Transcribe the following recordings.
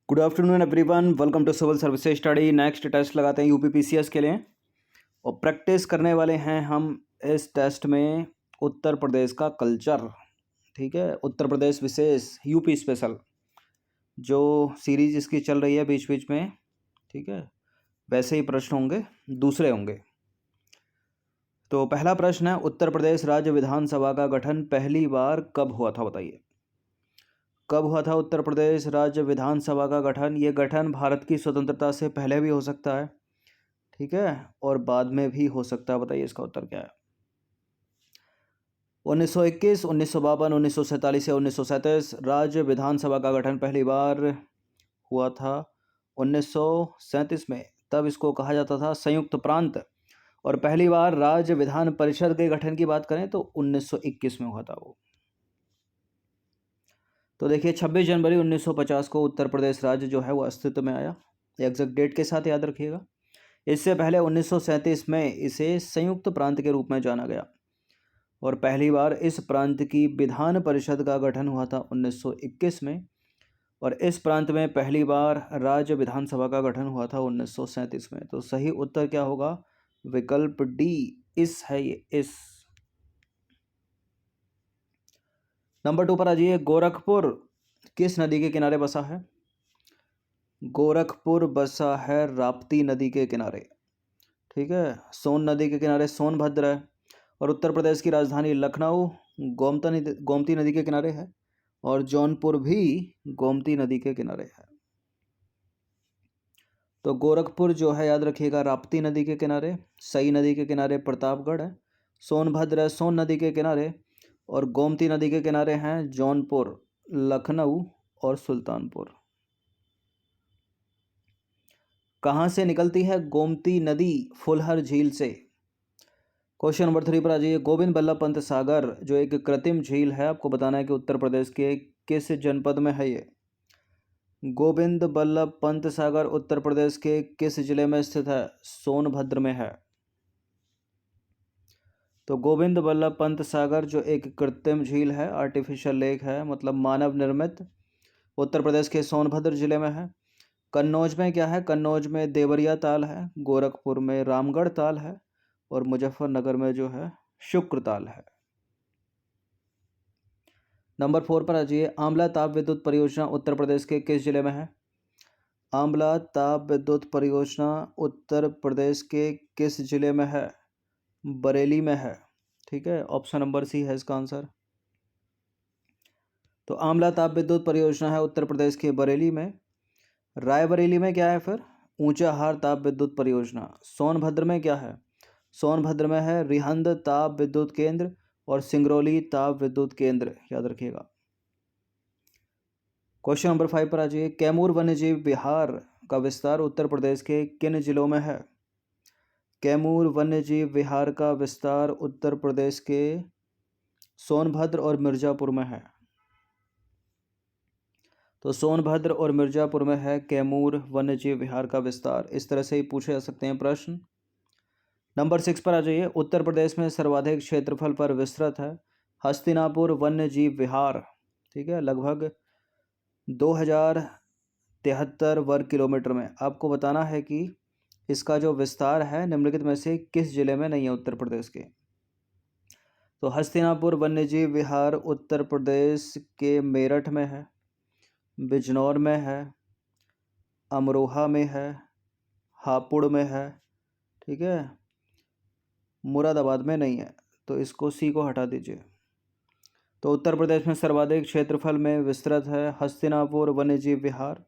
Good afternoon everyone, welcome to civil services study. Next test लगाते हैं UP PCS के लिए और प्रैक्टिस करने वाले हैं हम इस टेस्ट में उत्तर प्रदेश का कल्चर। ठीक है, उत्तर प्रदेश विशेष यूपी स्पेशल जो सीरीज इसकी चल रही है बीच बीच में। ठीक है, वैसे ही प्रश्न होंगे, दूसरे होंगे। तो पहला प्रश्न है, उत्तर प्रदेश राज्य विधानसभा का गठन पहली बार कब हुआ था? बताइए, कब हुआ था उत्तर प्रदेश राज्य विधानसभा का गठन? ये गठन भारत की स्वतंत्रता से पहले भी हो सकता है, ठीक है, और बाद में भी हो सकता है। बताइए इसका उत्तर क्या है? 1921, 1952, 1947 या 1937? राज्य विधानसभा का गठन पहली बार हुआ था 1937 में। तब इसको कहा जाता था संयुक्त प्रांत। और पहली बार राज्य विधान परिषद के गठन की बात करें तो 1921 में हुआ था वो। तो देखिए, 26 जनवरी 1950 को उत्तर प्रदेश राज्य जो है वो अस्तित्व में आया। एग्जैक्ट डेट के साथ याद रखिएगा। इससे पहले 1937 में इसे संयुक्त प्रांत के रूप में जाना गया और पहली बार इस प्रांत की विधान परिषद का गठन हुआ था 1921 में। और इस प्रांत में पहली बार राज्य विधानसभा का गठन हुआ था 1937 में। तो सही उत्तर क्या होगा? विकल्प डी, इस है ये, इस। नंबर 2 पर आ जाइए। गोरखपुर किस नदी के किनारे बसा है? गोरखपुर बसा है राप्ती नदी के किनारे। ठीक है, सोन नदी के किनारे सोनभद्र है और उत्तर प्रदेश की राजधानी लखनऊ गोमती नदी के किनारे है और जौनपुर भी गोमती नदी के किनारे है। तो गोरखपुर जो है याद रखिएगा राप्ती नदी के किनारे, सई नदी के किनारे प्रतापगढ़ है, सोनभद्र है सोन नदी के किनारे और गोमती नदी के किनारे हैं जौनपुर, लखनऊ और सुल्तानपुर। कहाँ से निकलती है गोमती नदी? फुलहर झील से। क्वेश्चन नंबर 3 पर आ जाइए। गोविंद बल्लभ पंत सागर जो एक कृत्रिम झील है, आपको बताना है कि उत्तर प्रदेश के किस जनपद में है ये? गोविंद बल्लभ पंत सागर उत्तर प्रदेश के किस जिले में स्थित है? सोनभद्र में है। तो गोविंद बल्लभ पंत सागर जो एक कृत्रिम झील है, आर्टिफिशियल लेक है, मतलब मानव निर्मित, उत्तर प्रदेश के सोनभद्र जिले में है। कन्नौज में क्या है? कन्नौज में देवरिया ताल है, गोरखपुर में रामगढ़ ताल है और मुजफ्फरनगर में जो है शुक्र ताल है। नंबर 4 पर आ जाइए। आंवला ताप विद्युत परियोजना उत्तर प्रदेश के किस जिले में है? आंवला ताप विद्युत परियोजना उत्तर प्रदेश के किस जिले में है? बरेली में है। ठीक है, ऑप्शन नंबर सी है इसका आंसर। तो आंवला ताप विद्युत परियोजना है उत्तर प्रदेश के बरेली में। रायबरेली में क्या है फिर? ऊंचाहार ताप विद्युत परियोजना। सोनभद्र में क्या है? सोनभद्र में है रिहंद ताप विद्युत केंद्र और सिंगरौली ताप विद्युत केंद्र, याद रखिएगा। क्वेश्चन नंबर 5 पर आ जाइए। कैमूर वन्यजीव विहार का विस्तार उत्तर प्रदेश के किन जिलों में है? कैमूर वन्यजीव विहार का विस्तार उत्तर प्रदेश के सोनभद्र और मिर्ज़ापुर में है। तो सोनभद्र और मिर्ज़ापुर में है कैमूर वन्यजीव विहार का विस्तार। इस तरह से ही पूछे जा सकते हैं प्रश्न। नंबर 6 पर आ जाइए। उत्तर प्रदेश में सर्वाधिक क्षेत्रफल पर विस्तृत है हस्तिनापुर वन्यजीव विहार। ठीक है, लगभग 2073 वर्ग किलोमीटर में। आपको बताना है कि इसका जो विस्तार है निम्नलिखित में से किस जिले में नहीं है उत्तर प्रदेश के? तो हस्तिनापुर वन्यजीव विहार उत्तर प्रदेश के मेरठ में है, बिजनौर में है, अमरोहा में है, हापुड़ में है, ठीक है, मुरादाबाद में नहीं है। तो इसको सी को हटा दीजिए। तो उत्तर प्रदेश में सर्वाधिक क्षेत्रफल में विस्तृत है हस्तिनापुर वन्यजीव विहार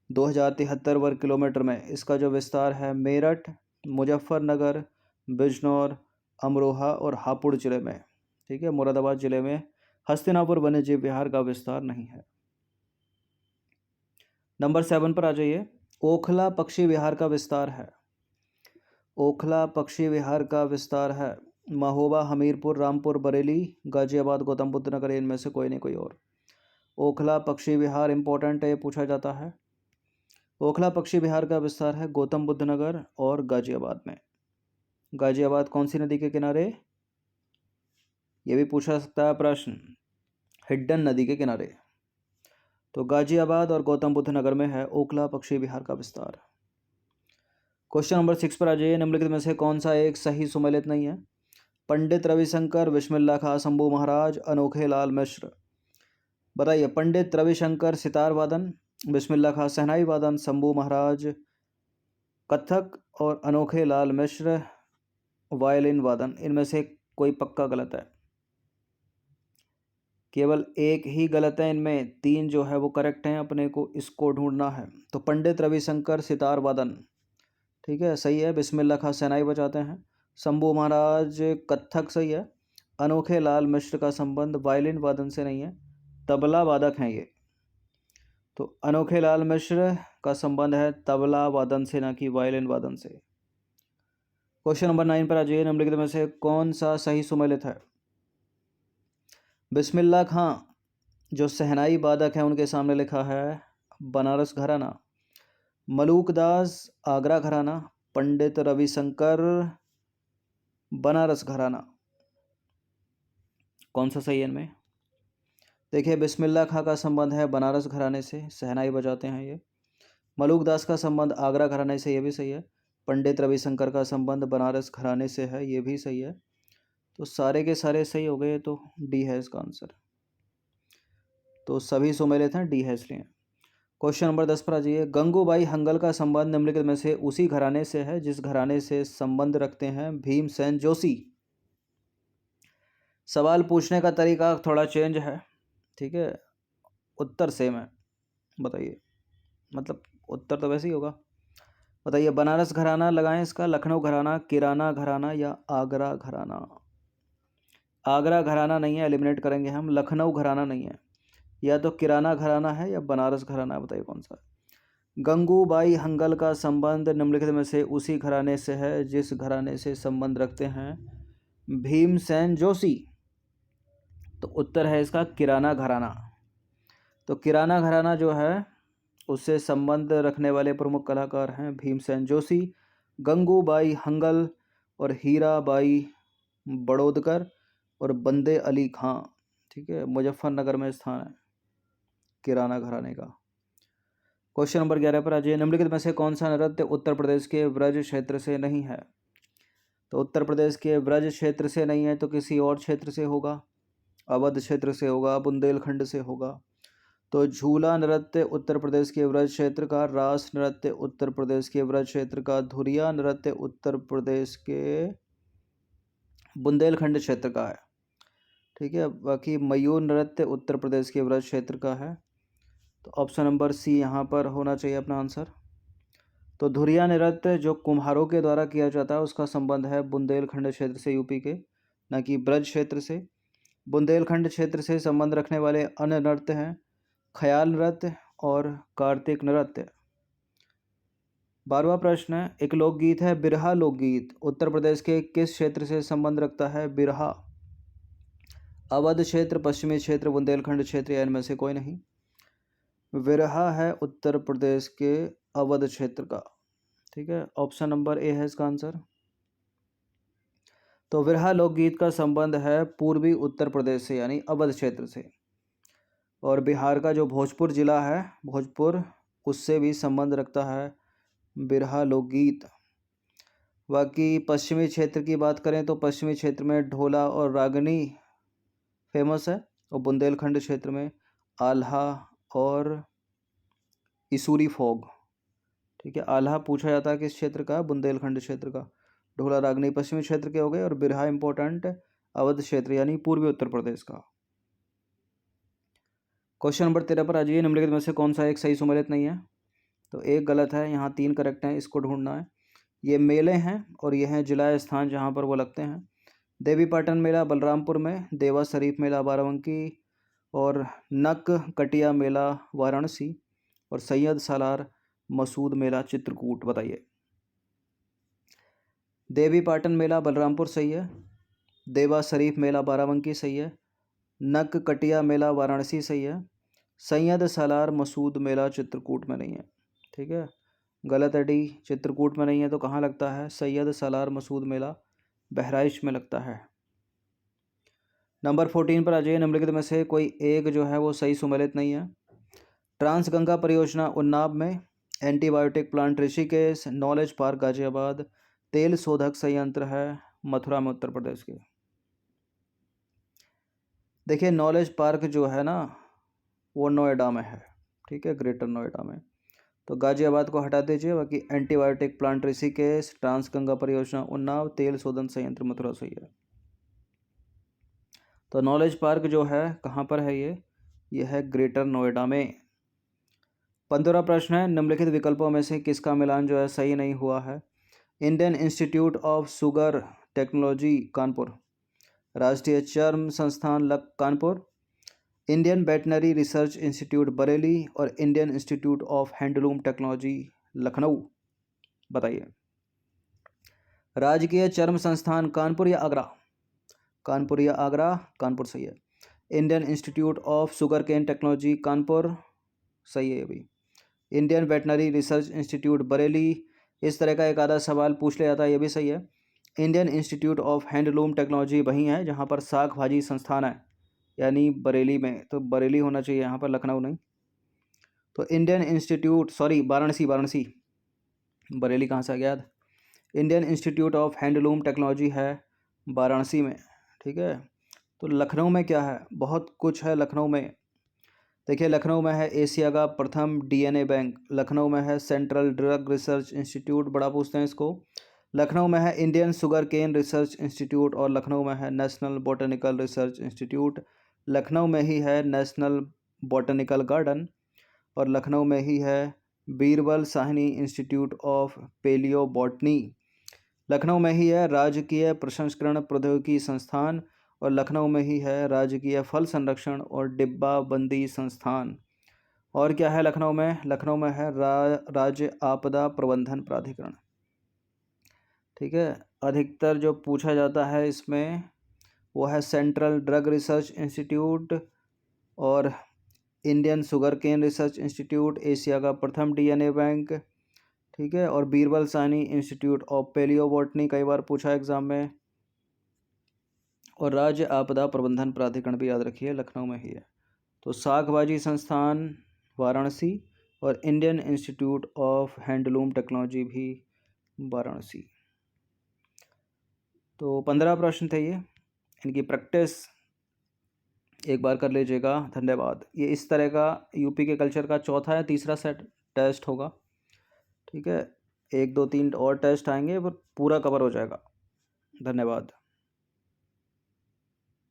2073 वर्ग किलोमीटर में। इसका जो विस्तार है मेरठ, मुजफ्फरनगर, बिजनौर, अमरोहा और हापुड़ जिले में। ठीक है, मुरादाबाद जिले में हस्तिनापुर वन्यजीव विहार का विस्तार नहीं है। नंबर 7 पर आ जाइए। ओखला पक्षी विहार का विस्तार है। ओखला पक्षी विहार का विस्तार है महोबा, हमीरपुर, रामपुर, बरेली, गाजियाबाद, गौतम बुद्ध नगर, इनमें से कोई नहीं कोई और। ओखला पक्षी विहार इंपॉर्टेंट है, ये पूछा जाता है। ओखला पक्षी विहार का विस्तार है गौतम बुद्ध नगर और गाजियाबाद में। गाजियाबाद कौन सी नदी के किनारे? ये भी पूछा सकता है प्रश्न, हिड्डन नदी के किनारे। तो गाजियाबाद और गौतम बुद्ध नगर में है ओखला पक्षी विहार का विस्तार। क्वेश्चन नंबर 6 पर आ जाइए। निम्नलिखित में से कौन सा एक सही सुमेलित नहीं है? पंडित रविशंकर, बिस्मिल्लाह खां, शंभू महाराज, अनोखे लाल मिश्र। बताइए। पंडित रविशंकर सितार वादन, बिस्मिल्लाह खां शहनाई वादन, शंभू महाराज कथक और अनोखे लाल मिश्र वायलिन वादन। इनमें से कोई पक्का गलत है। केवल एक ही गलत है, इनमें 3 जो है वो करेक्ट हैं। अपने को इसको ढूंढना है। तो पंडित रविशंकर सितार वादन, ठीक है, सही है। बिस्मिल्लाह खां शहनाई बजाते हैं। शंभू महाराज कत्थक, सही है। अनोखे लाल मिश्र का संबंध वायलिन वादन से नहीं है, तबला वादक हैं ये। तो अनोखे लाल मिश्र का संबंध है तबला वादन से, ना कि वायलिन वादन से। क्वेश्चन नंबर 9 पर आ जाइए। निम्नलिखित में से कौन सा सही सुमेलित है? बिस्मिल्लाह खां जो शहनाई वादक है उनके सामने लिखा है बनारस घराना। मलूक दास आगरा घराना, पंडित रविशंकर बनारस घराना। कौन सा सही है इनमें? देखिए, बिस्मिल्लाह खां का संबंध है बनारस घराने से, शहनाई बजाते हैं ये। मलूक दास का संबंध आगरा घराने से, ये भी सही है। पंडित रविशंकर का संबंध बनारस घराने से है, ये भी सही है। तो सारे के सारे सही हो गए। तो डी है इसका आंसर। तो सभी सुमेलित हैं, डी है इसलिए। क्वेश्चन नंबर 10 पर आ जाइए। गंगूबाई हंगल का संबंध निम्नलिखित में से उसी घराने से है जिस घराने से संबंध रखते हैं भीमसेन जोशी। सवाल पूछने का तरीका थोड़ा चेंज है, ठीक है। उत्तर सेम है। बताइए, मतलब उत्तर तो वैसे ही होगा। बताइए, बनारस घराना लगाएं इसका, लखनऊ घराना, किराना घराना या आगरा घराना। आगरा घराना नहीं है, एलिमिनेट करेंगे हम। लखनऊ घराना नहीं है, या तो किराना घराना है या बनारस घराना है। बताइए कौन सा है? गंगूबाई हंगल का संबंध निम्नलिखित में से उसी घराने से है जिस घराने से संबंध रखते हैं भीमसेन जोशी। तो उत्तर है इसका किराना घराना। तो किराना घराना जो है उससे संबंध रखने वाले प्रमुख कलाकार हैं भीमसेन जोशी, गंगूबाई हंगल और हीराबाई बड़ौदकर और बंदे अली खां। ठीक है, मुजफ्फरनगर में स्थान है किराना घराने का। क्वेश्चन नंबर 11 पर आ जाइए। निम्नलिखित में से कौन सा नृत्य उत्तर प्रदेश के ब्रज क्षेत्र से नहीं है? तो उत्तर प्रदेश के ब्रज क्षेत्र से नहीं है तो किसी और क्षेत्र से होगा। अवध क्षेत्र से होगा, बुंदेलखंड से होगा। तो झूला नृत्य उत्तर प्रदेश के ब्रज क्षेत्र का, रास नृत्य उत्तर प्रदेश के ब्रज क्षेत्र का, धुरिया नृत्य उत्तर प्रदेश के बुंदेलखंड क्षेत्र का है। ठीक है, बाकी मयूर नृत्य उत्तर प्रदेश के ब्रज क्षेत्र का है। तो ऑप्शन नंबर सी यहाँ पर होना चाहिए अपना आंसर। तो धुरिया नृत्य जो कुम्हारों के द्वारा किया जाता है उसका संबंध है बुंदेलखंड क्षेत्र से, यूपी के, न कि ब्रज क्षेत्र से। बुंदेलखंड क्षेत्र से संबंध रखने वाले अन्य नृत्य हैं ख्याल नृत्य और कार्तिक नृत्य। 12वां प्रश्न है, एक लोकगीत है बिरहा लोकगीत उत्तर प्रदेश के किस क्षेत्र से संबंध रखता है बिरहा? अवध क्षेत्र, पश्चिमी क्षेत्र, बुंदेलखंड क्षेत्र या इनमें से कोई नहीं। बिरहा है उत्तर प्रदेश के अवध क्षेत्र का। ठीक है, ऑप्शन नंबर ए है इसका आंसर। तो बिरहा लोकगीत का संबंध है पूर्वी उत्तर प्रदेश से यानी अवध क्षेत्र से। और बिहार का जो भोजपुर जिला है, भोजपुर, उससे भी संबंध रखता है बिरहा लोकगीत। बाकी पश्चिमी क्षेत्र की बात करें तो पश्चिमी क्षेत्र में ढोला और रागनी फेमस है, और बुंदेलखंड क्षेत्र में आल्हा और इसूरी फोग। ठीक है, आल्हा पूछा जाता है किस क्षेत्र का? बुंदेलखंड क्षेत्र का। ढोला रागनी पश्चिमी क्षेत्र के हो गए, और बिरहा इंपॉर्टेंट अवध क्षेत्र यानी पूर्वी उत्तर प्रदेश का। क्वेश्चन नंबर 13 पर आ जाइए। निम्नलिखित में से कौन सा एक सही सुमेलित नहीं है? तो एक गलत है, यहाँ 3 करेक्ट हैं, इसको ढूंढना है। ये मेले हैं और ये हैं जिला स्थान जहाँ पर वो लगते हैं। देवी पाटन मेला बलरामपुर में, देवा शरीफ मेला बाराबंकी, और नक कटिया मेला वाराणसी, और सैयद सालार मसूद मेला चित्रकूट। बताइए। देवी पाटन मेला बलरामपुर सही है, देवा शरीफ मेला बाराबंकी सही है, नक कटिया मेला वाराणसी सही है, सैयद सालार मसूद मेला चित्रकूट में नहीं है। ठीक है, गलत है डी, चित्रकूट में नहीं है तो कहाँ लगता है? सैयद सालार मसूद मेला बहराइच में लगता है। नंबर 14 पर आ जाइए। निम्नलिखित में से कोई एक जो है वो सही सुमेलित नहीं है। ट्रांसगंगा परियोजना उन्नाव में, antibiotic plant Rishikesh, knowledge park Ghaziabad, तेल शोधक संयंत्र है मथुरा में उत्तर प्रदेश के। देखिए नॉलेज पार्क जो है ना वो नोएडा में है, ठीक है, ग्रेटर नोएडा में, तो गाजियाबाद को हटा दीजिए। बाकी एंटीबायोटिक प्लांट ऋषिकेश, ट्रांसगंगा परियोजना उन्नाव, तेल शोधन संयंत्र मथुरा सही है। तो नॉलेज पार्क जो है कहाँ पर है, ये है ग्रेटर नोएडा में। 15वां प्रश्न है, निम्नलिखित विकल्पों में से किसका मिलान जो है सही नहीं हुआ है। Indian Institute of Sugar Technology Kanpur, Rashtriya Charm Sansthan Kanpur, Indian veterinary research institute Bareilly और Indian Institute of Handloom Technology Lucknow. बताइए। राजकीय चर्म संस्थान कानपुर या आगरा, कानपुर या आगरा, कानपुर सही है। Indian Institute of sugar cane technology Kanpur सही है भाई। Indian veterinary research institute Bareilly, इस तरह का एक आधा सवाल पूछ लिया जाता है, ये भी सही है। Indian Institute of Handloom technology वहीं है जहाँ पर साग भाजी संस्थान है, यानी बरेली में, तो बरेली होना चाहिए यहाँ पर, लखनऊ नहीं। तो Indian institute, sorry Varanasi, Varanasi, Bareilly कहाँ से आ गया। Indian Institute of Handloom technology है वाराणसी में, ठीक है। तो लखनऊ में क्या है, बहुत कुछ है लखनऊ में। देखिए लखनऊ में है एशिया का प्रथम डीएनए बैंक, लखनऊ में है सेंट्रल ड्रग रिसर्च इंस्टीट्यूट, बड़ा पूछते हैं इसको। लखनऊ में है Indian sugar cane research institute और लखनऊ में है national botanical research institute. Lucknow में ही है नेशनल बोटनिकल गार्डन और लखनऊ में ही है Birbal Sahni institute of palaeo botany. Lucknow में ही है राजकीय प्रसंस्करण प्रौद्योगिकी संस्थान और लखनऊ में ही है राजकीय फल संरक्षण और डिब्बाबंदी संस्थान। और क्या है लखनऊ में, लखनऊ में है राज्य आपदा प्रबंधन प्राधिकरण, ठीक है। अधिकतर जो पूछा जाता है इसमें वो है सेंट्रल ड्रग रिसर्च इंस्टीट्यूट और Indian sugar cane research institute, Asia का प्रथम डीएनए बैंक, ठीक है, और Birbal Sahni institute of palaeo botany कई बार पूछा एग्जाम में, और राज्य आपदा प्रबंधन प्राधिकरण भी याद रखिए लखनऊ में ही है। तो सागबाजी संस्थान वाराणसी और Indian Institute of Handloom technology भी वाराणसी। तो 15 प्रश्न थे ये, इनकी प्रैक्टिस एक बार कर लीजिएगा। धन्यवाद। ये इस तरह का यूपी के कल्चर का चौथा या तीसरा सेट टेस्ट होगा, ठीक है। 1 2 3 और टेस्ट आएंगे पर पूरा कवर हो जाएगा। धन्यवाद।